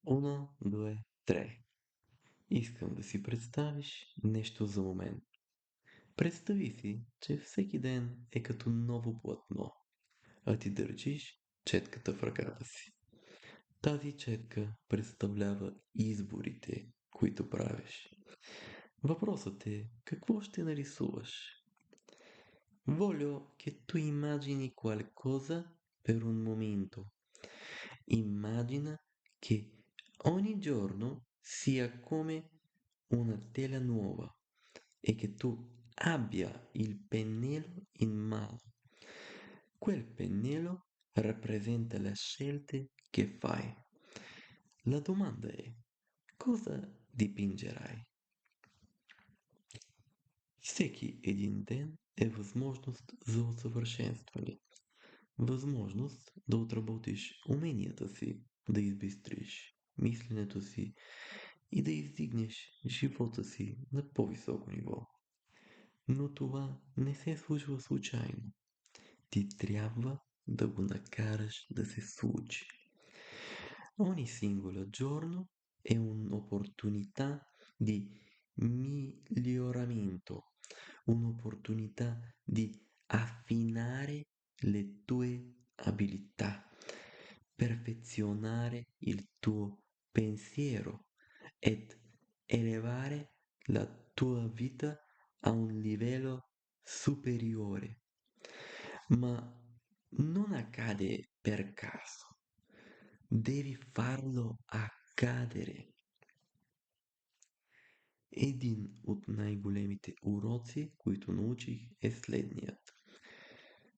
Uno, due, tre. Искам да си представиш нещо за момент. Представи си, че всеки ден е като ново платно, а ти държиш четката в ръката си. Тази четка представлява изборите, които правиш. Въпросът е, какво ще нарисуваш? Voglio che tu immagini qualcosa per un momento. Immagina che ogni giorno sia come una tela nuova e che tu abbia il pennello in mano. Quel pennello rappresenta le scelte che fai. La domanda è, cosa dipingerai? Всеки един ден е възможност за усъвършенстване. Възможност да отработиш уменията си, да избистриш мисленето си и да издигнеш живота си на по-високо ниво. Но това не се случва случайно. Ти трябва да го накараш да се случи. Ogni singolo giorno è un'opportunità di miglioramento, un'opportunità di affinare le tue abilità, perfezionare il tuo pensiero ed elevare la tua vita a un livello superiore. Ma non accade per caso. Devi farlo accadere. Един от най-големите уроци, които научих, е следният.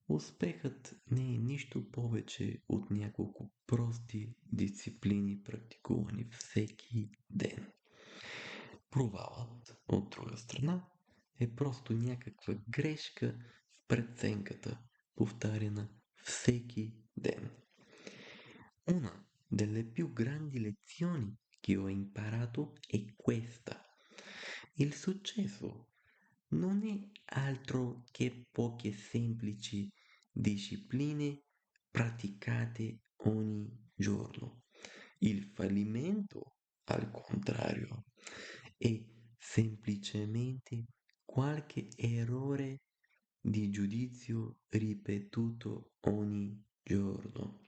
Успехът не е нищо повече от няколко прости дисциплини, практикувани всеки ден. Провалът, от друга страна, е просто някаква грешка в преценката, повтаряна всеки ден. Una delle più grandi lezioni che ho imparato è questa. Il successo non è altro che poche semplici discipline praticate ogni giorno. Il fallimento, al contrario, è semplicemente qualche errore di giudizio ripetuto ogni giorno.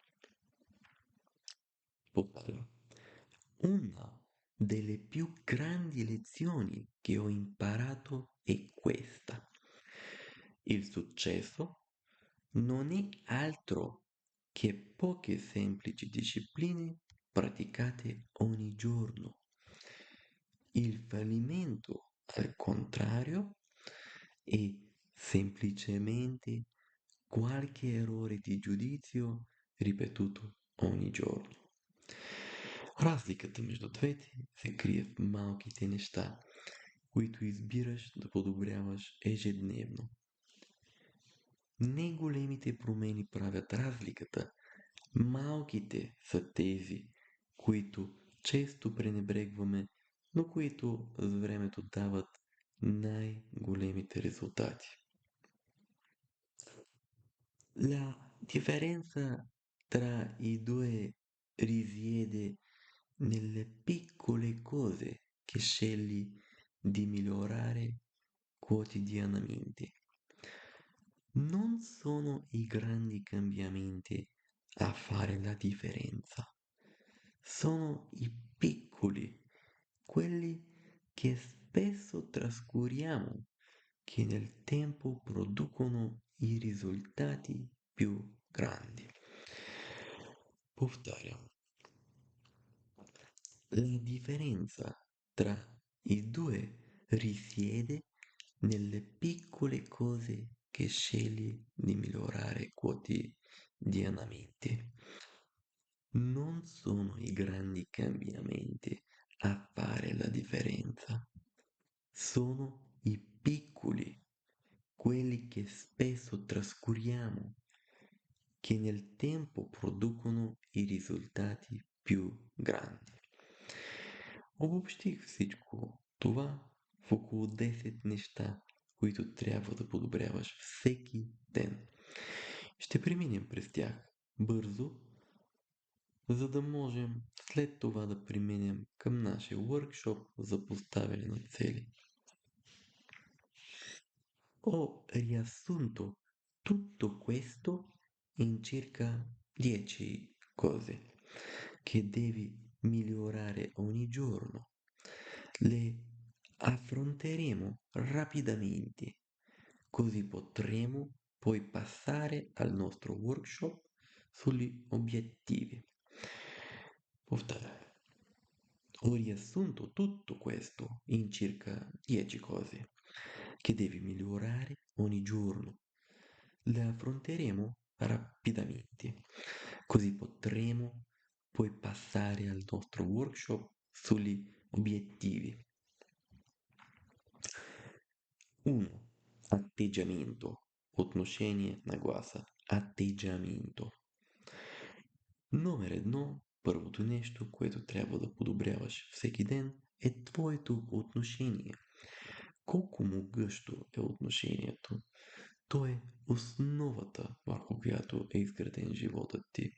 Povero. Una delle più grandi lezioni che ho imparato è questa. Il successo non è altro che poche semplici discipline praticate ogni giorno. Il fallimento, al contrario, è semplicemente qualche errore di giudizio ripetuto ogni giorno. Разликата между двете се крие в малките неща, които избираш да подобряваш ежедневно. Не големите промени правят разликата, малките са тези, които често пренебрегваме, но които с времето дават най-големите резултати. La differenza tra i due risiede nelle piccole cose che scegli di migliorare quotidianamente. Non sono i grandi cambiamenti a fare la differenza, sono i piccoli, quelli che spesso trascuriamo, che nel tempo producono i risultati più grandi. Повтарям. La differenza tra i due risiede nelle piccole cose che scegli di migliorare quotidianamente. Non sono i grandi cambiamenti a fare la differenza, sono i piccoli, quelli che spesso trascuriamo, che nel tempo producono i risultati più grandi. Обобщих всичко това в около 10 неща, които трябва да подобряваш всеки ден. Ще преминем през тях бързо, за да можем след това да преминем към нашия workshop за поставяне на цели. Ho riassunto tutto questo in circa 10 cose che devi migliorare ogni giorno. Le affronteremo rapidamente, così potremo poi passare al nostro workshop sugli obiettivi. Повтаряме. Ho riassunto tutto questo in circa 10 cose che devi migliorare ogni giorno. Le affronteremo rapidamente, così potremo poi passare al nostro workshop sugli obiettivi. 1. Atteggiamento. Отношение, нагласа. Atteggiamento. Номер едно, първото нещо, което трябва да подобряваш всеки ден, е твоето отношение. Колко могъщо е отношението? То е основата, върху която е изграден животът ти.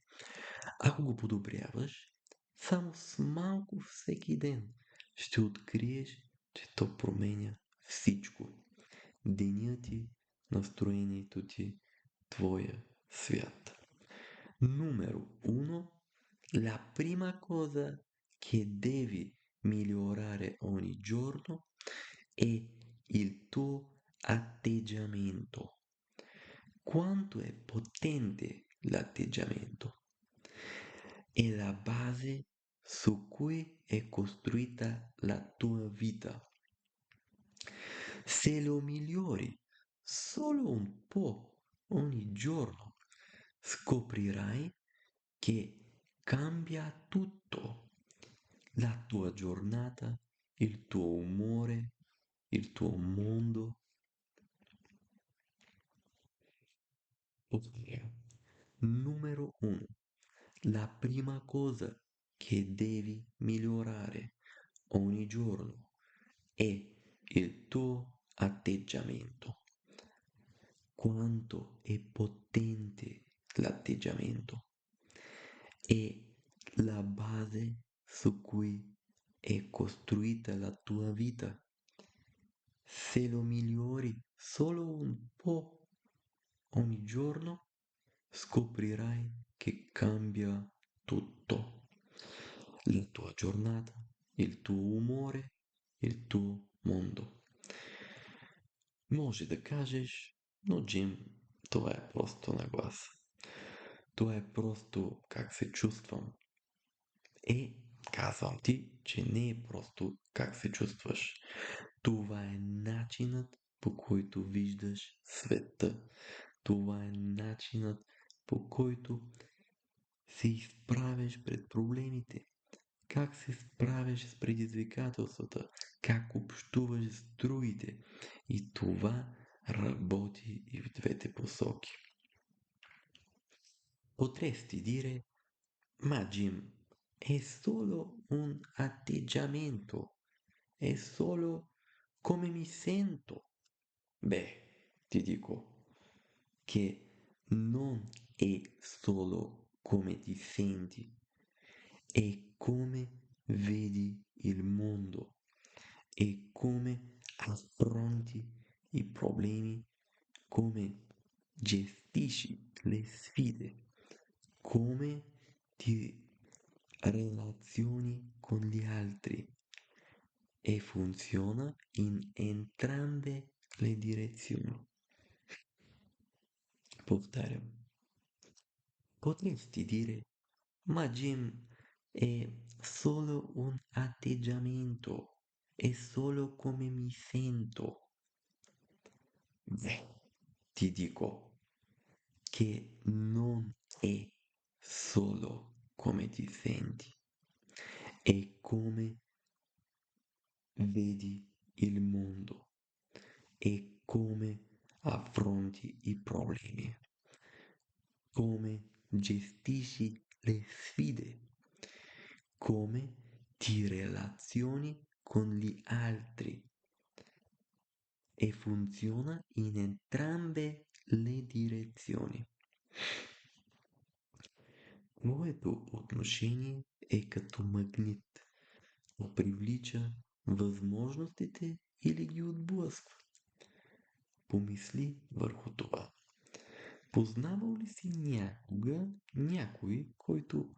Ако го подобряваш, само с малко всеки ден ще откриеш, че то променя всичко. Денят ти, настроението ти, твоя свят. Numero 1. La prima cosa che devi migliorare ogni giorno è il tuo atteggiamento. Quanto è potente l'atteggiamento? È la base su cui è costruita la tua vita. Se lo migliori solo un po' ogni giorno, scoprirai che cambia tutto. La tua giornata, il tuo umore, il tuo mondo. Ossia, numero 1. La prima cosa che devi migliorare ogni giorno è il tuo atteggiamento. Quanto è potente l'atteggiamento. È la base su cui è costruita la tua vita. Se lo migliori solo un po' ogni giorno, scoprirai che cambia tutto. La tua giornata, il tuo umore, il tuo mondo. Може да кажеш, но Джим, това е просто нагласа. Това е просто как се чувствам. Казвам ти, че не е просто как се чувстваш. Това е начинът, по който виждаш света. Това е начинът, по който се изправяш пред проблемите. Как се справяш с предизвикателствата, как общуваш с другите. И това работи и в двете посоки. Potresti dire, ma Jim, è solo un atteggiamento, è solo come mi sento. Beh, ti dico che non è solo come ti senti, è come vedi il mondo, è come affronti i problemi, come gestisci le sfide, come ti relazioni con gli altri e funziona in entrambe le direzioni. Повтарям. Potresti dire, ma Jim è solo un atteggiamento, è solo come mi sento. Beh, ti dico che non è solo come ti senti, è come vedi il mondo, è come affronti i problemi, come gestisci le sfide, come ti relazioni con gli altri e funziona in entrambe le direzioni. Твоето отношение е като магнит. То привлича възможностите или ги отблъсква. Помисли върху това. Познавал ли си някога някой, който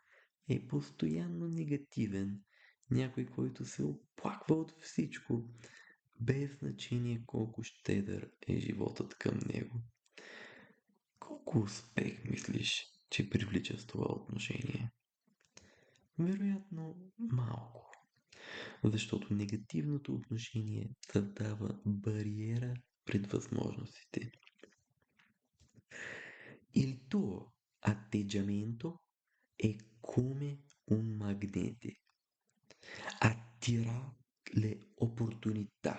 е постоянно негативен, някой, който се оплаква от всичко, без значение колко щедър е животът към него? Колко успех мислиш, че привлича с това отношение? Вероятно малко, защото негативното отношение създава бариера пред възможностите. Il tuo atteggiamento è come un magnete, attira le opportunità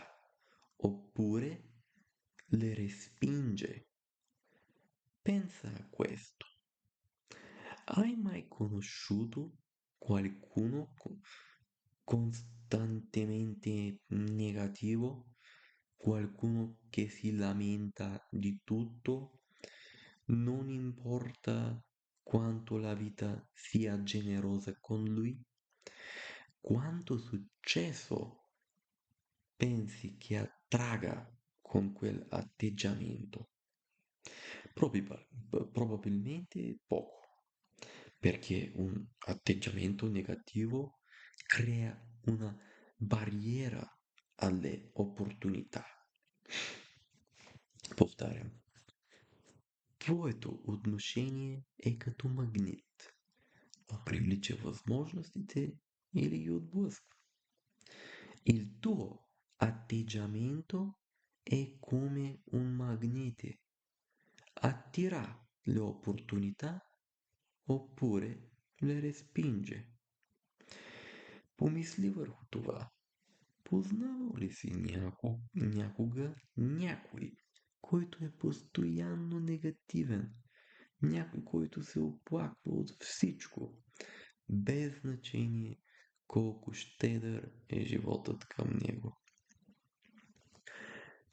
oppure le respinge. Pensa a questo. Hai mai conosciuto qualcuno costantemente negativo? Qualcuno che si lamenta di tutto? Non importa quanto la vita sia generosa con lui? Quanto successo pensi che attraga con quell'atteggiamento? Probabilmente poco, perché un atteggiamento negativo crea una barriera alle opportunità. Повтарям. Твоето отношение е като магнит. То привлича възможностите или ги отблъсква. Il tuo atteggiamento è come un magnete. Attira le opportunità oppure le respinge. Помисли върху това. Познавал ли си някога някой, който е постоянно негативен? Някой, който се оплаква от всичко, без значение колко щедър е животът към него.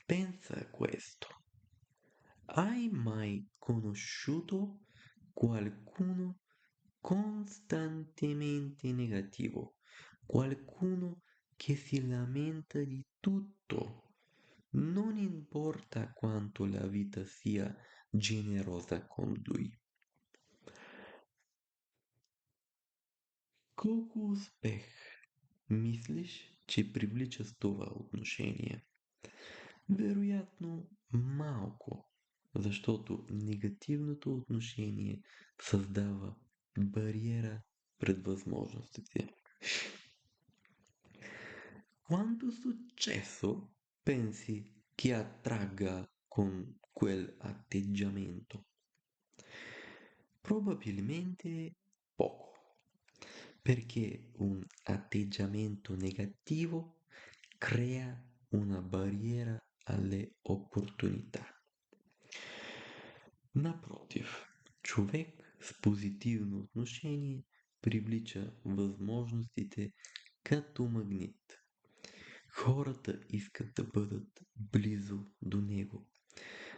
Pensa a questo. Hai mai conosciuto qualcuno costantemente negativo? Qualcuno che si lamenta di tutto? Non importa quanto la vita sia generosa con lui. Колко успех мислиш, че привлича с това отношение? Вероятно малко, защото негативното отношение създава бариера пред възможностите. Quanto successo pensi che attragga con quell'atteggiamento? Probabilmente poco, perché un atteggiamento negativo crea una barriera alle opportunità. Напротив, човек с позитивно отношение привлича възможностите като магнит. Хората искат да бъдат близо до него,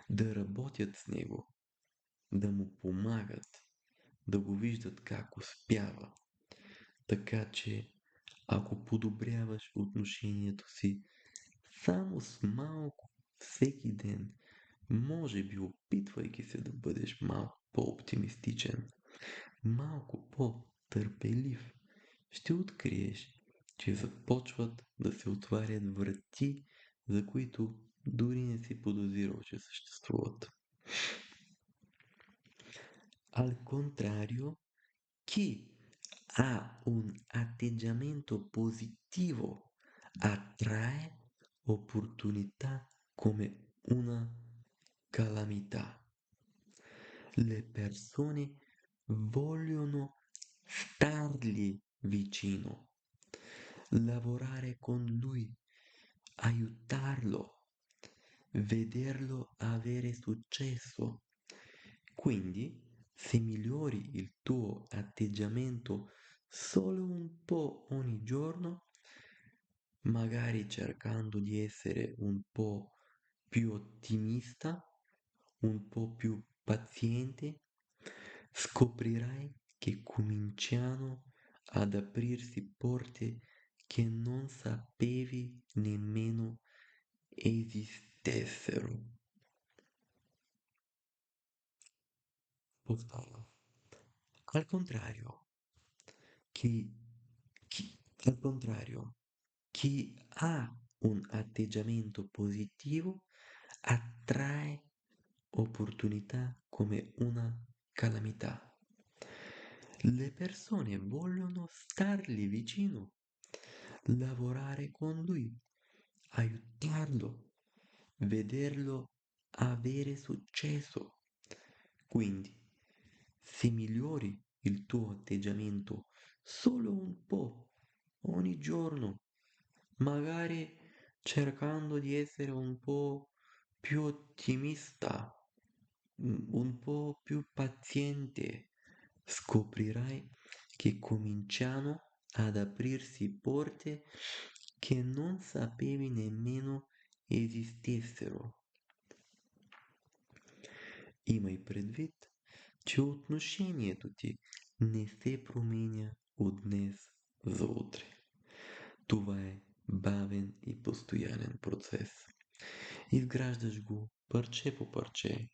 да работят с него, да му помагат, да го виждат как успява. Така че, ако подобряваш отношението си само с малко всеки ден, може би опитвайки се да бъдеш малко по-оптимистичен, малко по-търпелив, ще откриеш, че започват да се отварят врати, за които дори не си подозирал, че съществуват. Al contrario, chi ha un atteggiamento positivo attrae opportunità come una calamità. Le persone vogliono stargli vicino, lavorare con lui, aiutarlo, vederlo avere successo. Quindi, se migliori il tuo atteggiamento solo un po' ogni giorno, magari cercando di essere un po' più ottimista, un po' più paziente, scoprirai che cominciano ad aprirsi porte che non sapevi nemmeno esistessero. Postalo. Al contrario, chi, al contrario, chi ha un atteggiamento positivo attrae opportunità come una calamità. Le persone vogliono stargli vicino, lavorare con lui, aiutarlo, vederlo avere successo. Quindi, se migliori il tuo atteggiamento solo un po' ogni giorno, magari cercando di essere un po' più ottimista, un po' più paziente, scoprirai che cominciano ad aprirsi porte che non sapevi nemmeno esistessero. Имай предвид, че отношението ти не се променя от днес за утре. Това е бавен и постоянен процес. Изграждаш го парче по парче,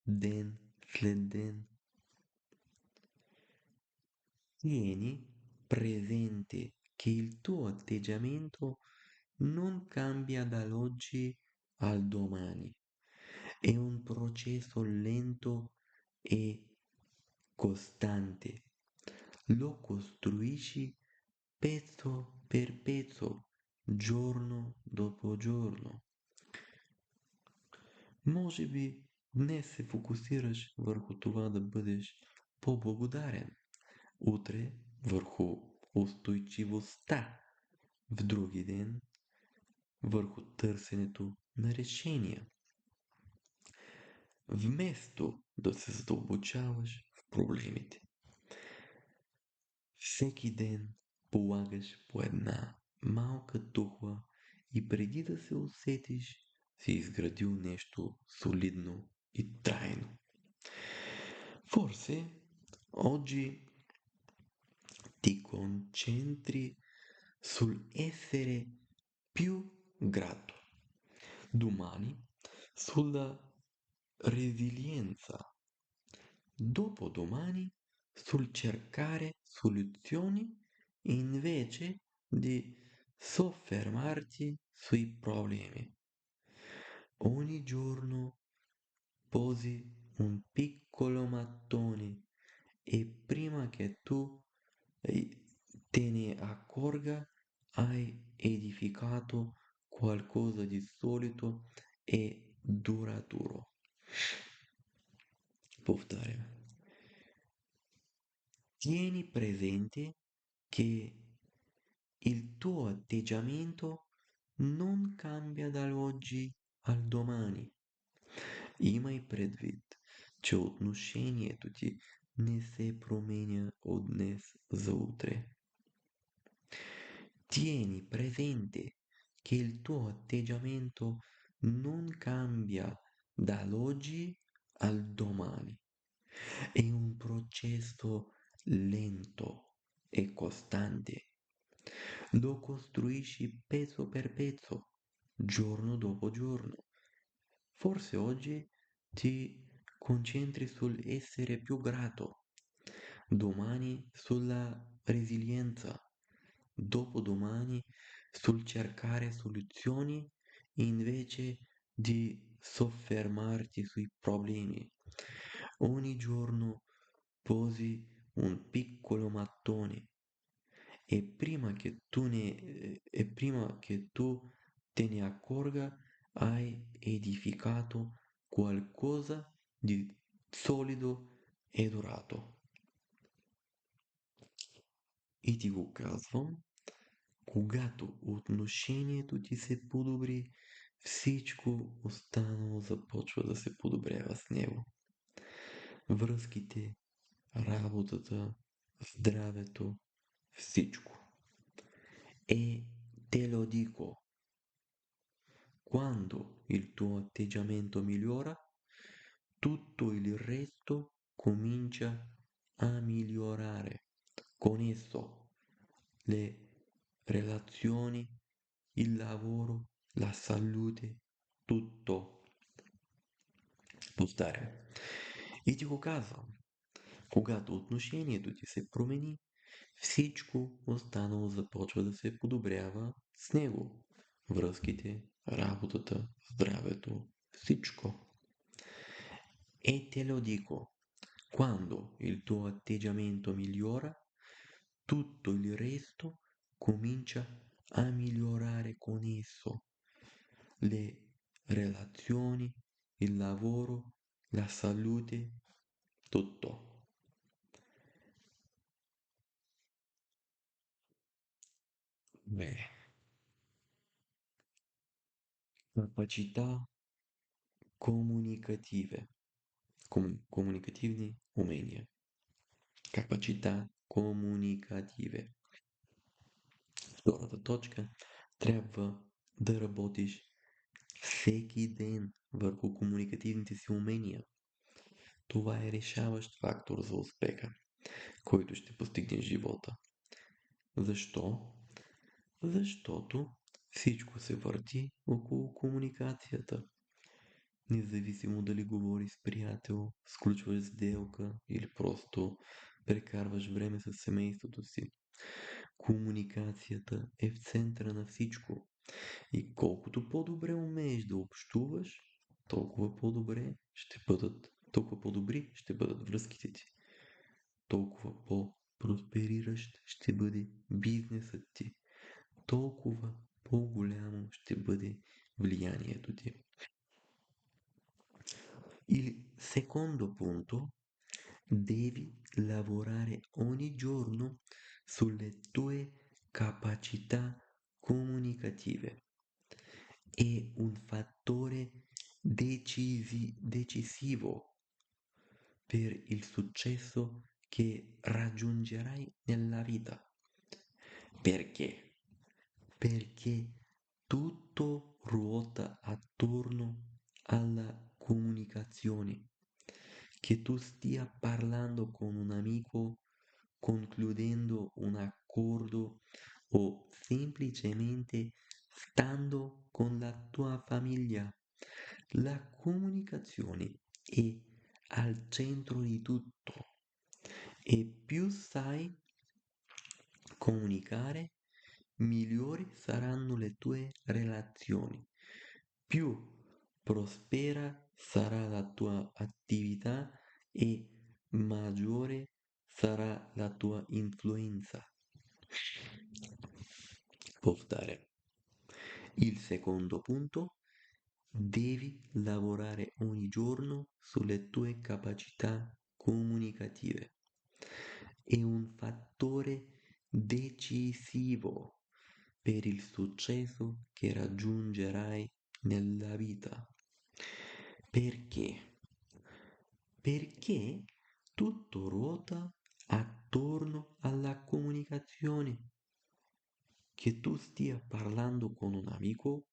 ден след ден. Tieni presente che il tuo atteggiamento non cambia dall'oggi al domani. È un processo lento e costante. Lo costruisci pezzo per pezzo, giorno dopo giorno. Може би днес се фокусираш върху това да бъдеш по-благодарен, утре върху устойчивостта, в други ден върху търсенето на решения. Вместо да се задълбочаваш в проблемите. Всеки ден полагаш по една малка тухла и преди да се усетиш, си изградил нещо солидно и трайно. Forse oggi ti concentri sull'essere più grato, domani sulla resilienza, dopodomani sul cercare soluzioni invece di soffermarti sui problemi. Ogni giorno posi un piccolo mattone e prima che tu te ne accorga hai edificato qualcosa di solido e duraturo. Повтарям. Tieni presente che il tuo atteggiamento non cambia dall'oggi al domani. Имай предвид, че отношението ти не се променя от днес за утре. Tieni presente che il tuo atteggiamento non cambia dall'oggi al domani. È un processo lento e costante. Lo costruisci pezzo per pezzo, giorno dopo giorno. Forse oggi ti concentri sull'essere più grato, domani sulla resilienza, dopodomani sul cercare soluzioni invece di soffermarti sui problemi. Ogni giorno posi un piccolo mattone e prima che tu te ne accorga hai edificato qualcosa di solido e durato. И ти го казвам, когато отношението ти се подобри, всичко останало започва да се подобрява с него. Връзките, работата, здравето, всичко. Te lo dico, quando il tuo atteggiamento migliora, tutto il resto comincia a migliorare con esso le relazioni, il lavoro, la salute, tutto. Повтарям. И ти го казвам. Когато отношението ти се промени, всичко останало започва да се подобрява с него. Връзките, работата, здравето, всичко. E te lo dico, quando il tuo atteggiamento migliora, tutto il resto comincia a migliorare con esso. Le relazioni, il lavoro, la salute, tutto. Beh, capacità comunicative. Комуникативни умения. Капацитет комуникативе. Втората точка. Трябва да работиш всеки ден върху комуникативните си умения. Това е решаващ фактор за успеха, който ще постигнеш в живота. Защо? Защото всичко се върти около комуникацията. Независимо дали говориш с приятел, сключваш сделка или просто прекарваш време с семейството си. Комуникацията е в центъра на всичко. И колкото по-добре умееш да общуваш, толкова по-добри ще бъдат връзките ти. Толкова по-проспериращ ще бъде бизнесът ти. Толкова по-голямо ще бъде влиянието ти. Il secondo punto, devi lavorare ogni giorno sulle tue capacità comunicative. È un fattore decisivo per il successo che raggiungerai nella vita. Perché? Perché tutto ruota attorno alla comunicazione. Che tu stia parlando con un amico, concludendo un accordo o semplicemente stando con la tua famiglia. La comunicazione è al centro di tutto e più sai comunicare, migliori saranno le tue relazioni, più prospera sarà la tua attività e maggiore sarà la tua influenza. Portare. Il secondo punto, devi lavorare ogni giorno sulle tue capacità comunicative. È un fattore decisivo per il successo che raggiungerai nella vita. Perché? Perché tutto ruota attorno alla comunicazione. Che tu stia parlando con un amico,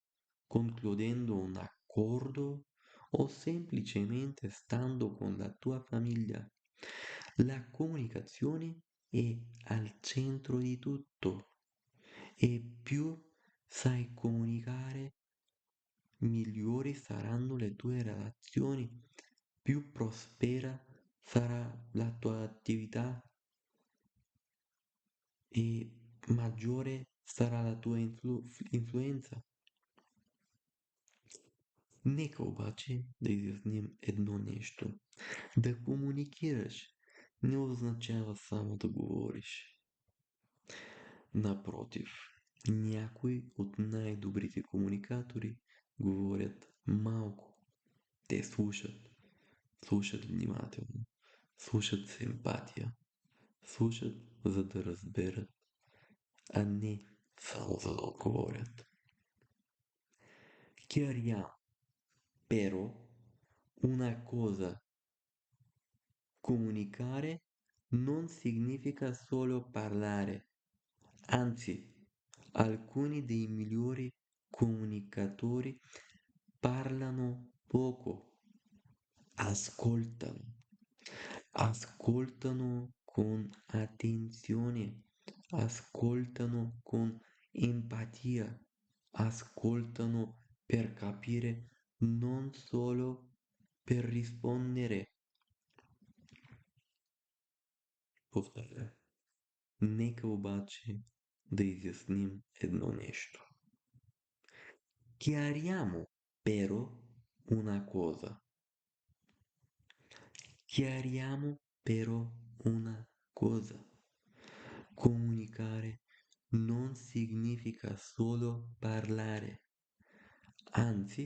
concludendo un accordo o semplicemente stando con la tua famiglia. La comunicazione è al centro di tutto e più sai comunicare, migliori saranno le tue relazioni, più prospera sarà la tua attività e maggiore sarà la tua influenza. Нека обаче да изясним едно нещо. Да комуникираш не означава само да говориш. Напротив, някои от най-добрите комуникатори говорят малко. Те слушат внимателно, слушат с емпатия, слушат за да разберат, а не само за да отговорят. Chiariamo però una cosa, comunicare non significa solo parlare, anzi, alcuni dei migliori comunicatori parlano poco, ascoltano. ascoltano con attenzione, ascoltano con empatia, ascoltano per capire, non solo per rispondere. Повтаря. Нека обаче да изясним едно нещо. Chiariamo però una cosa. Chiariamo però una cosa. Comunicare non significa solo parlare. Anzi,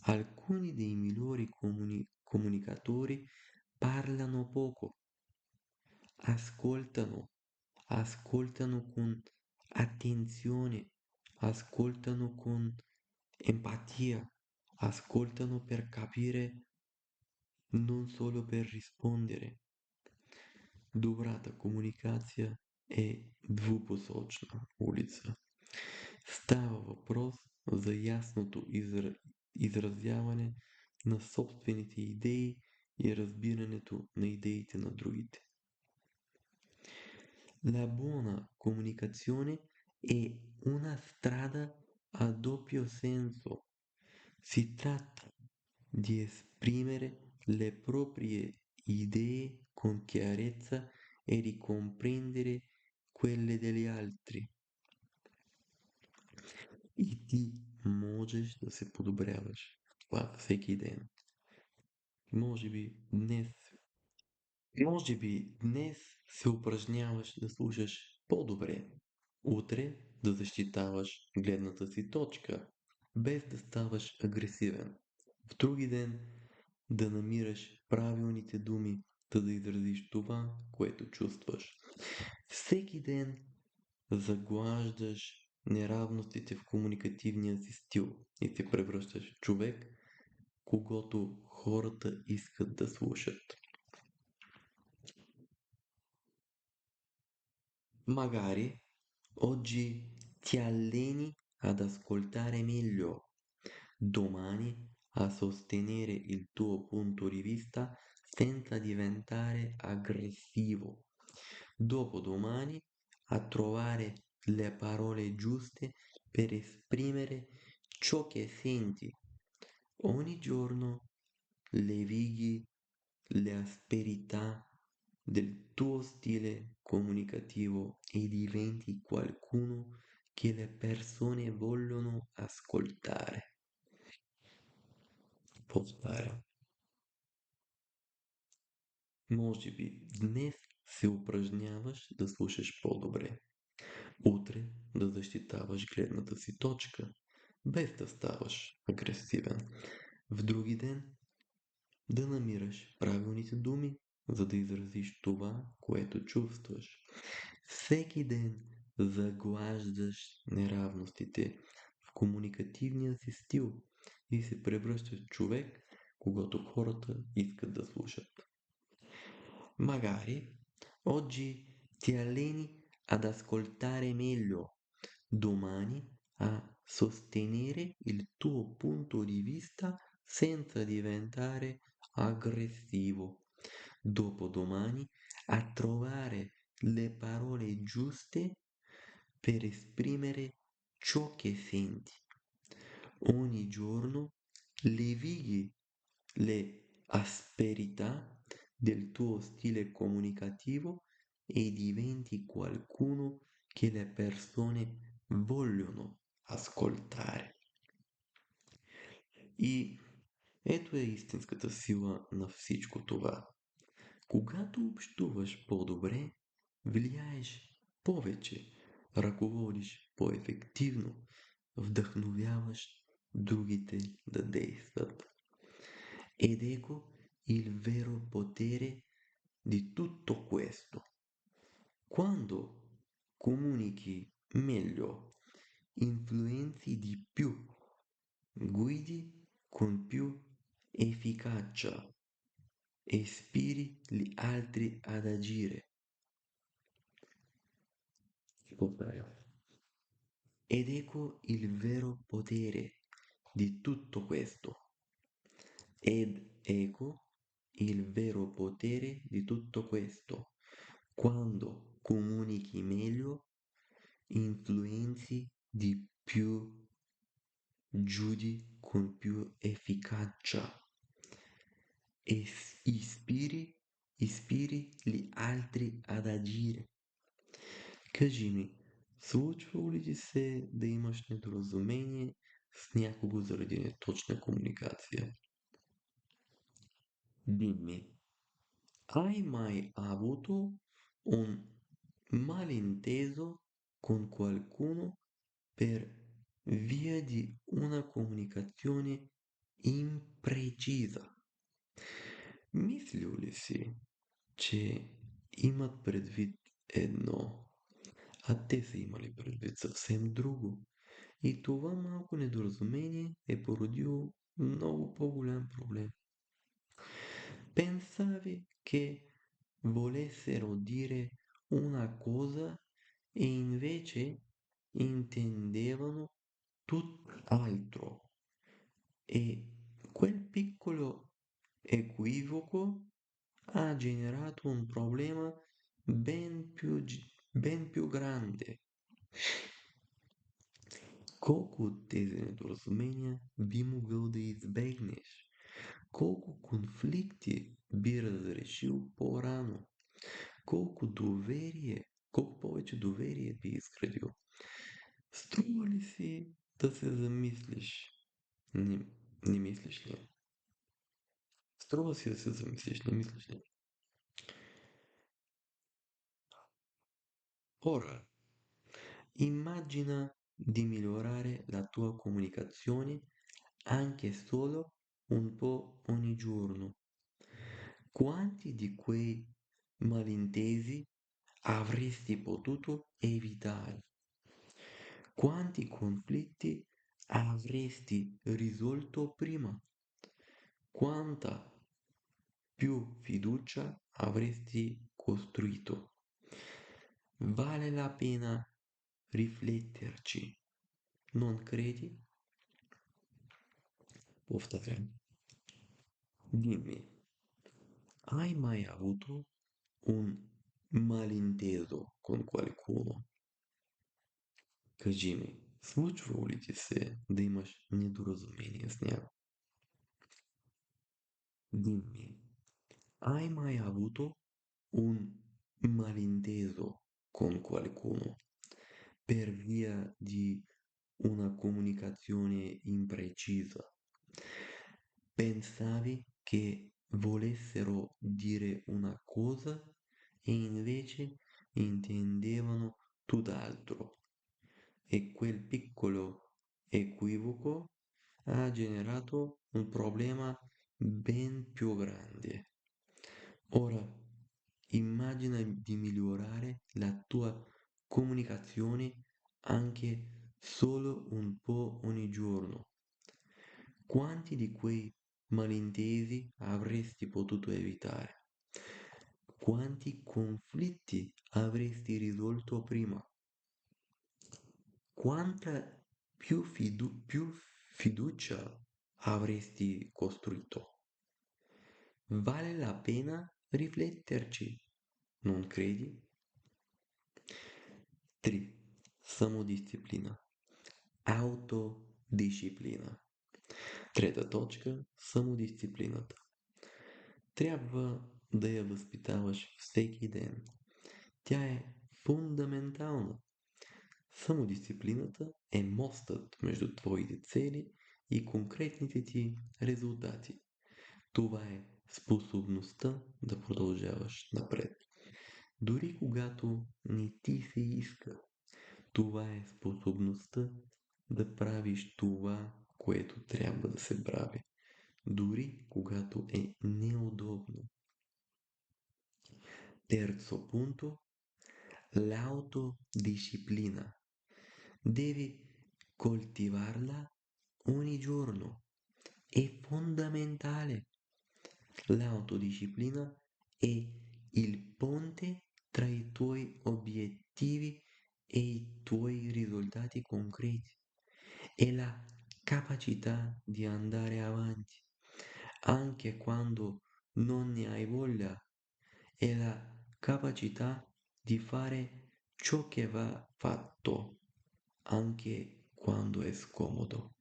alcuni dei migliori comunicatori parlano poco, ascoltano, ascoltano con attenzione, ascoltano con empatia, ascoltano per capire, non solo per rispondere. Добрата комуникация е двупосочна улица. Става въпрос за ясното изразяване на собствените идеи и разбирането на идеите на другите. La buona comunicazione è una strada a doppio senso. Si tratta di esprimere le proprie idee con chiarezza e di comprendere quelle degli altri. И ти можеш да се подобряваш. Това всеки ден. Може би днес Може би днес се упражняваш да слушаш по-добре. Утре да защитаваш гледната си точка, без да ставаш агресивен. В други ден да намираш правилните думи, за да изразиш това, което чувстваш. Всеки ден заглаждаш неравностите в комуникативния си стил и се превръщаш в човек, когато хората искат да слушат. Magari oggi ti alleni ad ascoltare meglio, domani a sostenere il tuo punto di vista senza diventare aggressivo, dopodomani a trovare le parole giuste per esprimere ciò che senti. Ogni giorno levighi le asperità del tuo stile comunicativo e diventi qualcuno che le persone vogliono ascoltare. Повтарям. Може би днес се упражняваш да слушаш по-добре. Утре да защитаваш гледната си точка, без да ставаш агресивен. В други ден да намираш правилните думи, за да изразиш това, което чувстваш. Всеки ден заглаждаш неравностите в комуникативния си стил и се превръщаш в човек, когато хората искат да слушат. Magari oggi ti alleni ad ascoltare meglio, domani a sostenere il tuo punto di vista senza diventare aggressivo, dopodomani a trovare le parole giuste per esprimere ciò che senti. Ogni giorno levighi le asperità del tuo stile comunicativo e diventi qualcuno che le persone vogliono ascoltare. И ето е истинската сила на всичко това. Когато общуваш по-добре, влияеш повече, ръководиш по-ефективно, вдъхновяваш другите да действат. Ed ecco il vero potere di tutto questo. Quando comunichi meglio, influenzi di più, guidi con più efficacia e ispiri gli altri ad agire. Ed ecco il vero potere di tutto questo. Ed ecco il vero potere di tutto questo. Quando comunichi meglio, influenzi di più, giudi con più efficacia e ispiri gli altri ad agire. Кажи ми, случвало ли ти се да имаш недоразумение с някого заради неточна комуникация? Dimmi, hai mai avuto un malinteso con qualcuno per via di una comunicazione imprecisa? Мислил ли си, че имат предвид едно, а те са имали предвид съвсем друго? И това малко недоразумение е породило много по-голям проблем. Pensavi che volessero dire una cosa e invece intendevano tutt'altro. E quel piccolo equivoco ha generato un problema ben più grande. Колко от тези недоразумения би могъл да избегнеш? Колко конфликти би разрешил по-рано? Колко повече доверие би изградил? Струва ли си да се замислиш? Не, не мислиш ли? Струва si da se zamisliš, ne misliš li? Ora, immagina di migliorare la tua comunicazione anche solo un po' ogni giorno. Quanti di quei malintesi avresti potuto evitare? Quanti conflitti avresti risolto prima? Quanta più fiducia avresti costruito? Vale la pena rifletterci, non credi? Повторям. Dimmi, hai mai avuto un malinteso con qualcuno? Кажи ми, случвало ли ти се да имаш недоразумение с някого? Dimmi, hai mai avuto un malinteso con qualcuno per via di una comunicazione imprecisa? Pensavi che volessero dire una cosa e invece intendevano tutt'altro e quel piccolo equivoco ha generato un problema ben più grande. Ora immagina di migliorare la tua comunicazione anche solo un po' ogni giorno. Quanti di quei malintesi avresti potuto evitare? Quanti conflitti avresti risolto prima? Quanta più fiducia avresti costruito? Vale la pena rifletterci, non credi? 3. Самодисциплина. Аутодисциплина. Трета точка – самодисциплината. Трябва да я възпитаваш всеки ден. Тя е фундаментална. Самодисциплината е мостът между твоите цели и конкретните ти резултати. Това е способността да продължаваш напред. Дори когато не ти се иска, това е способността да правиш това, което трябва да се прави, duri когато è neudobno. Terzo punto, l'autodisciplina. Devi coltivarla ogni giorno. È fondamentale. L'autodisciplina è il ponte tra i tuoi obiettivi e i tuoi risultati concreti. È la capacità di andare avanti, anche quando non ne hai voglia, è la capacità di fare ciò che va fatto, anche quando è scomodo.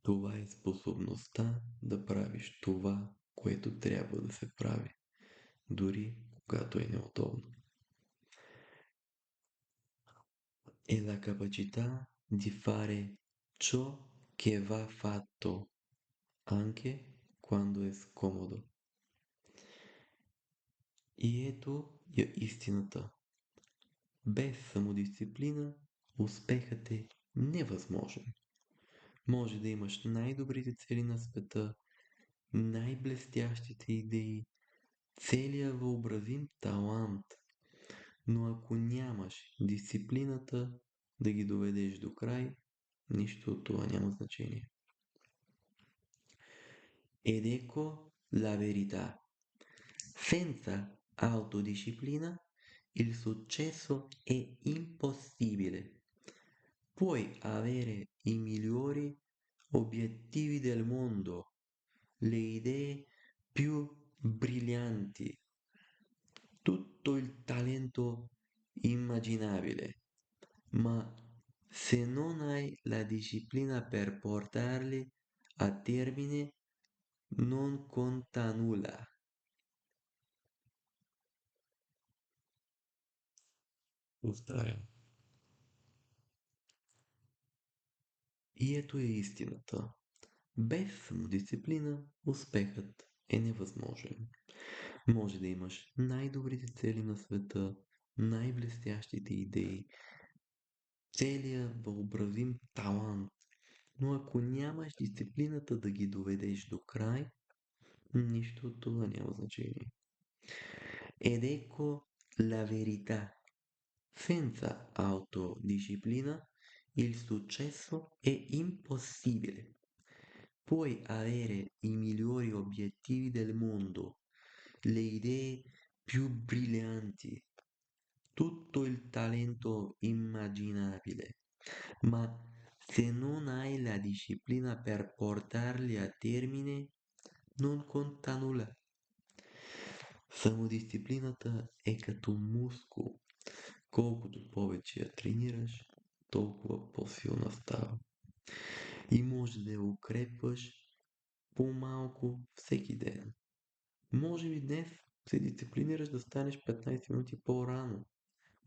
Това е способността да правиш това, което трябва да се прави, дори когато е неудобно. È la capacità di fare ciò che va fatto, anche quando è scomodo. И ето я истината. Без самодисциплина успехът е невъзможен. Може да имаш най-добрите цели на света, най-блестящите идеи, целия въобразим талант, но ако нямаш дисциплината да ги доведеш до край, нищо от това няма значение. Ed ecco la verità. Senza autodisciplina il successo è impossibile. Puoi avere i migliori obiettivi del mondo, le idee più brillanti, tutto il talento immaginabile, ma se non hai la disciplina per portarli a termine, non conta nulla. Повтарям. И ето е истината. Без самодисциплина успехът е невъзможен. Може да имаш най-добрите цели на света, най-блестящите идеи, целият въобразим талант, но ако нямаш дисциплината да ги доведеш до край, нищо от това няма значение. Ed ecco la verità. Senza autodisciplina il successo è impossibile. Puoi avere i migliori obiettivi del mondo, le idee più brillanti, tutto il talento immaginabile, ma se non hai la disciplina per portarli a termine, non conta nulla. Самодисциплината е като мускул. Колкото повече я тренираш, толкова по-силна става. И може да я укрепваш по-малко всеки ден. Може би днес се дисциплинираш да станеш 15 минути по-рано.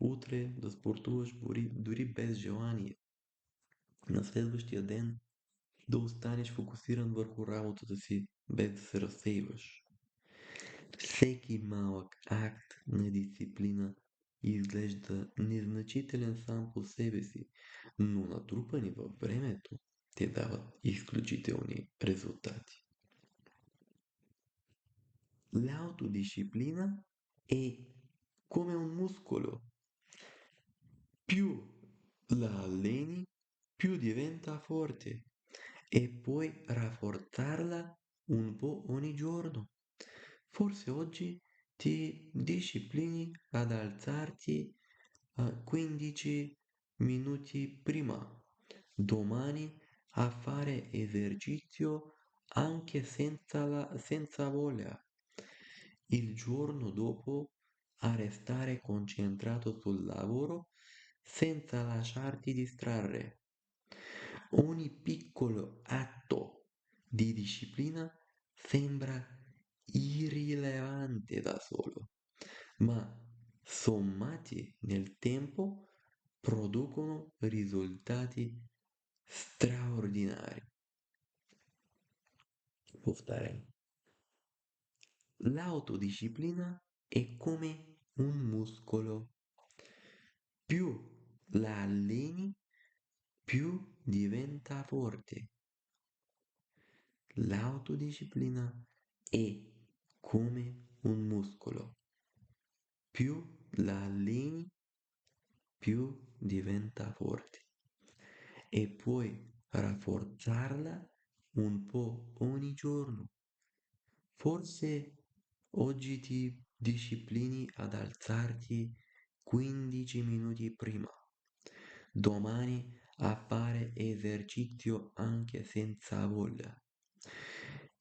Утре да спортуваш дори без желание. На следващия ден да останеш фокусиран върху работата си, без да се разсейваш. Всеки малък акт на дисциплина изглежда незначителен сам по себе си, но натрупани във времето те дават изключителни резултати. L'autodisciplina è come un muscolo. Più la alleni, più diventa forte e puoi rafforzarla un po' ogni giorno. Forse oggi ti disciplini ad alzarti a 15 minuti prima, domani a fare esercizio anche senza voglia, il giorno dopo a restare concentrato sul lavoro senza lasciarti distrarre. Ogni piccolo atto di disciplina sembra irrilevante da solo, ma sommati nel tempo producono risultati straordinari. Повтарям. L'autodisciplina è come un muscolo. Più la alleni, più diventa forte. L'autodisciplina è come un muscolo. Più la alleni, più diventa forte. E puoi rafforzarla un po' ogni giorno. Forse oggi ti disciplini ad alzarti 15 minuti prima, domani a fare esercizio anche senza voglia,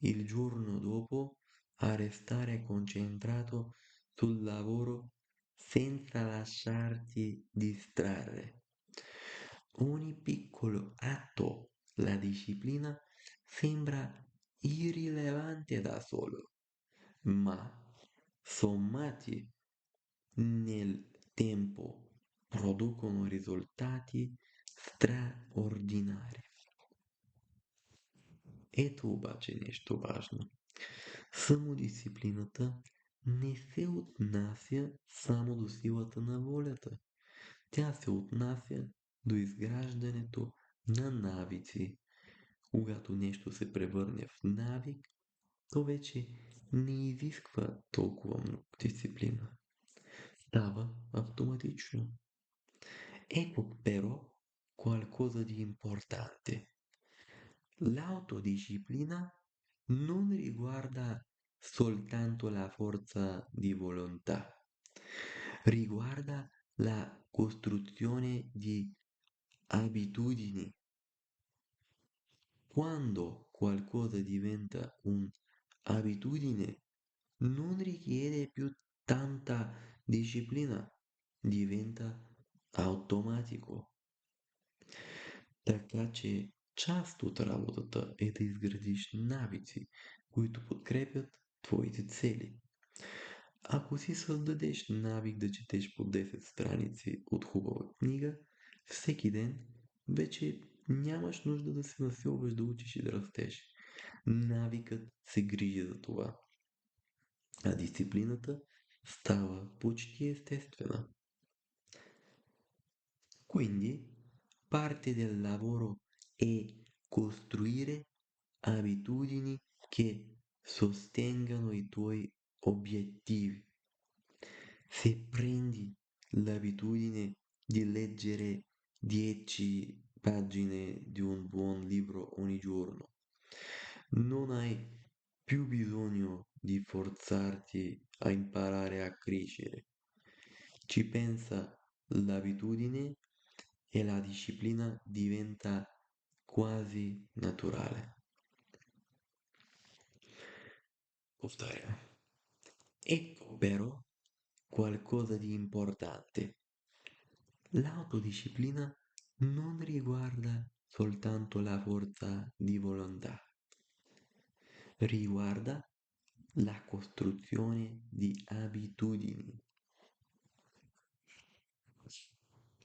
il giorno dopo a restare concentrato sul lavoro senza lasciarti distrarre. Ogni piccolo atto, la disciplina, sembra irrilevante da solo, ma sommati nel tempo producono risultati straordinari. Ето обаче нещо важно. Самодисциплината не се отнася само до силата на волята. Тя се отнася до изграждането на навици. Когато нещо се превърне в навик, то вече не изисква толкова много дисциплина. Stava автоматично. Ecco però qualcosa di importante. L'autodisciplina non riguarda soltanto la forza di volontà, riguarda la costruzione di abitudini. Quando qualcosa diventa un'abitudine, non richiede più tanta disciplina, diventa automatico. Така че част от работата е да изградиш навици, които подкрепят твоите цели. Ако си създадеш навик да четеш по 10 страници от хубава книга, всеки ден вече нямаш нужда да се насилваш да учиш и да растеш. Навикът се грижи за това, а дисциплината става почти естествена. Quindi parte del lavoro è costruire abitudini che sostengano i tuoi obiettivi. Se prendi l'abitudine di leggere 10 pagine di un buon libro ogni giorno, non hai più bisogno di forzarti a imparare a crescere. Ci pensa l'abitudine e la disciplina diventa quasi naturale. Повтарям. Ecco però qualcosa di importante. L'autodisciplina non riguarda soltanto la forza di volontà, riguarda la costruzione di abitudini.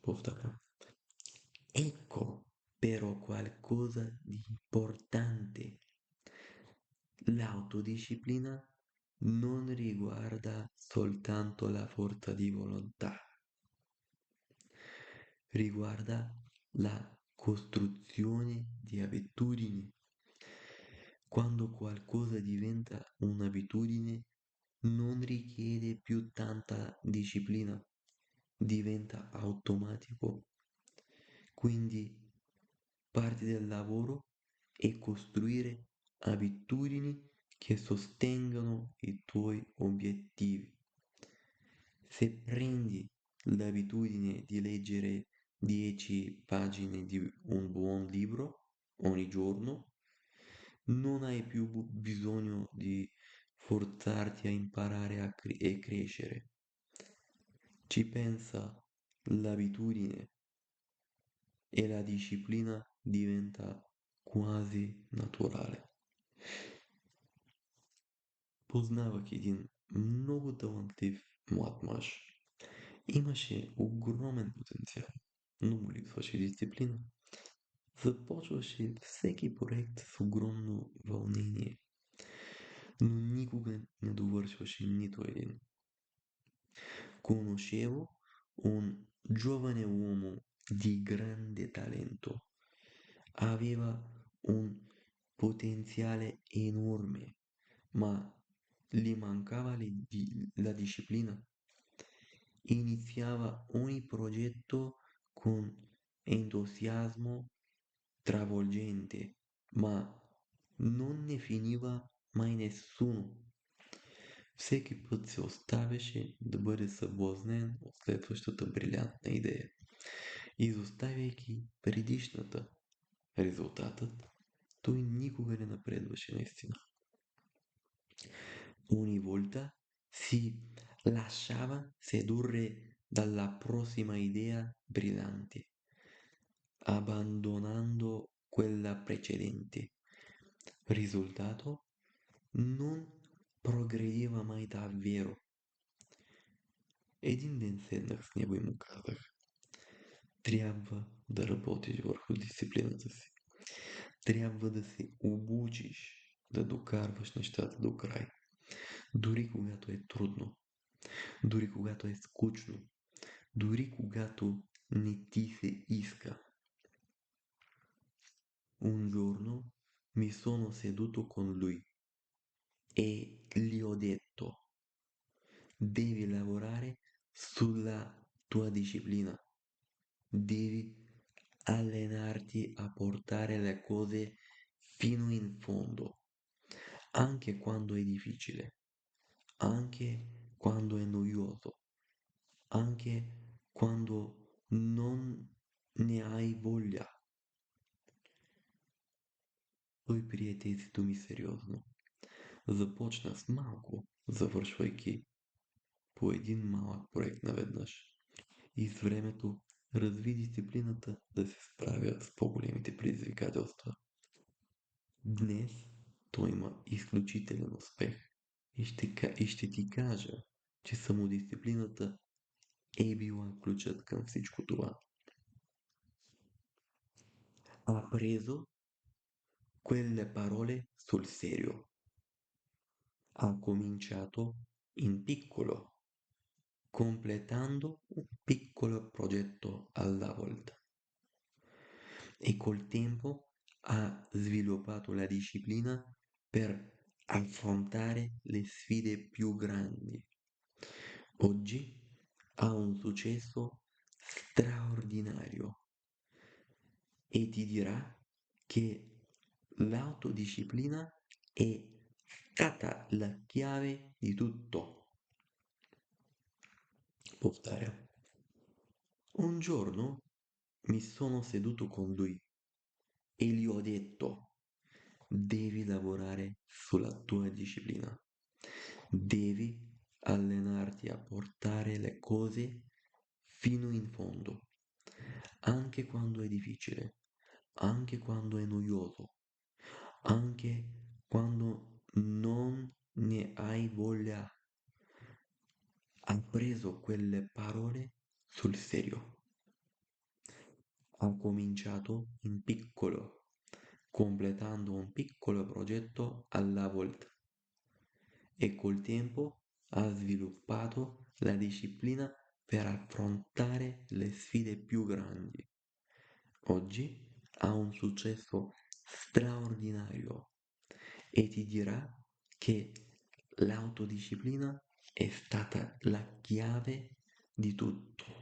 Повтарям. Ecco però qualcosa di importante. L'autodisciplina non riguarda soltanto la forza di volontà, riguarda la costruzione di abitudini. Quando qualcosa diventa un'abitudine, non richiede più tanta disciplina, diventa automatico. Quindi parte del lavoro è costruire abitudini che sostengano i tuoi obiettivi. Se prendi l'abitudine di leggere 10 pagine di un buon libro ogni giorno, non hai più bisogno di forzarti a imparare e crescere. Ci pensa l'abitudine e la disciplina diventa quasi naturale. Познавах един много талантлив млад мъж. Имаше огромен потенциал, но му липсваше дисциплина. Започваше всеки проект с огромно вълнение, но никога не довършваше нито един. Conoscevo un giovane uomo di grande talento. Aveva un potenziale enorme, ma gli mancava la disciplina. Iniziava ogni progetto con entusiasmo travolgente, ma non ne finiva mai nessuno. Всеки път се оставяше да бъде съблазнен от следващата брилянтна идея, изоставяйки предишната. Резултатът той никога не напредваше наистина. Ogni volta si lasciava sedurre dalla prossima idea brillante, abbandonando quella precedente. Risultato? Non progrediva mai davvero. Един седнах с него и му казах: трябва да работиш върху дисциплината си. Трябва да се обучиш да докарваш нещата до край. Дори когато е трудно, дори когато е скучно, дори когато не ти се iska. Un giorno mi sono seduto con lui e gli ho detto: devi lavorare sulla tua disciplina, devi allenarti a portare le cose fino in fondo, anche quando è difficile, anche quando è noioso, anche quando non ne hai voglia. Той прие тези думи сериозно. Започна с малко, завършвайки по един малък проект наведнъж. И с времето разви дисциплината да се справя с по-големите предизвикателства. Днес той има изключителен успех и ще ти кажа, че самодисциплината е била ключът към всичко това. Ha preso quelle parole sul serio. Ha cominciato in piccolo, completando un piccolo progetto alla volta. E col tempo ha sviluppato la disciplina per affrontare le sfide più grandi. Oggi ha un successo straordinario e ti dirà che l'autodisciplina è stata la chiave di tutto. Повтаря. Un giorno mi sono seduto con lui e gli ho detto: devi lavorare sulla tua disciplina, devi allenarti a portare le cose fino in fondo, anche quando è difficile, anche quando è noioso, anche quando non ne hai voglia. Ha preso quelle parole sul serio. Ha cominciato in piccolo, completando un piccolo progetto alla volta e col tempo ha sviluppato la disciplina per affrontare le sfide più grandi. Oggi ha un successo straordinario e ti dirà che l'autodisciplina è stata la chiave di tutto.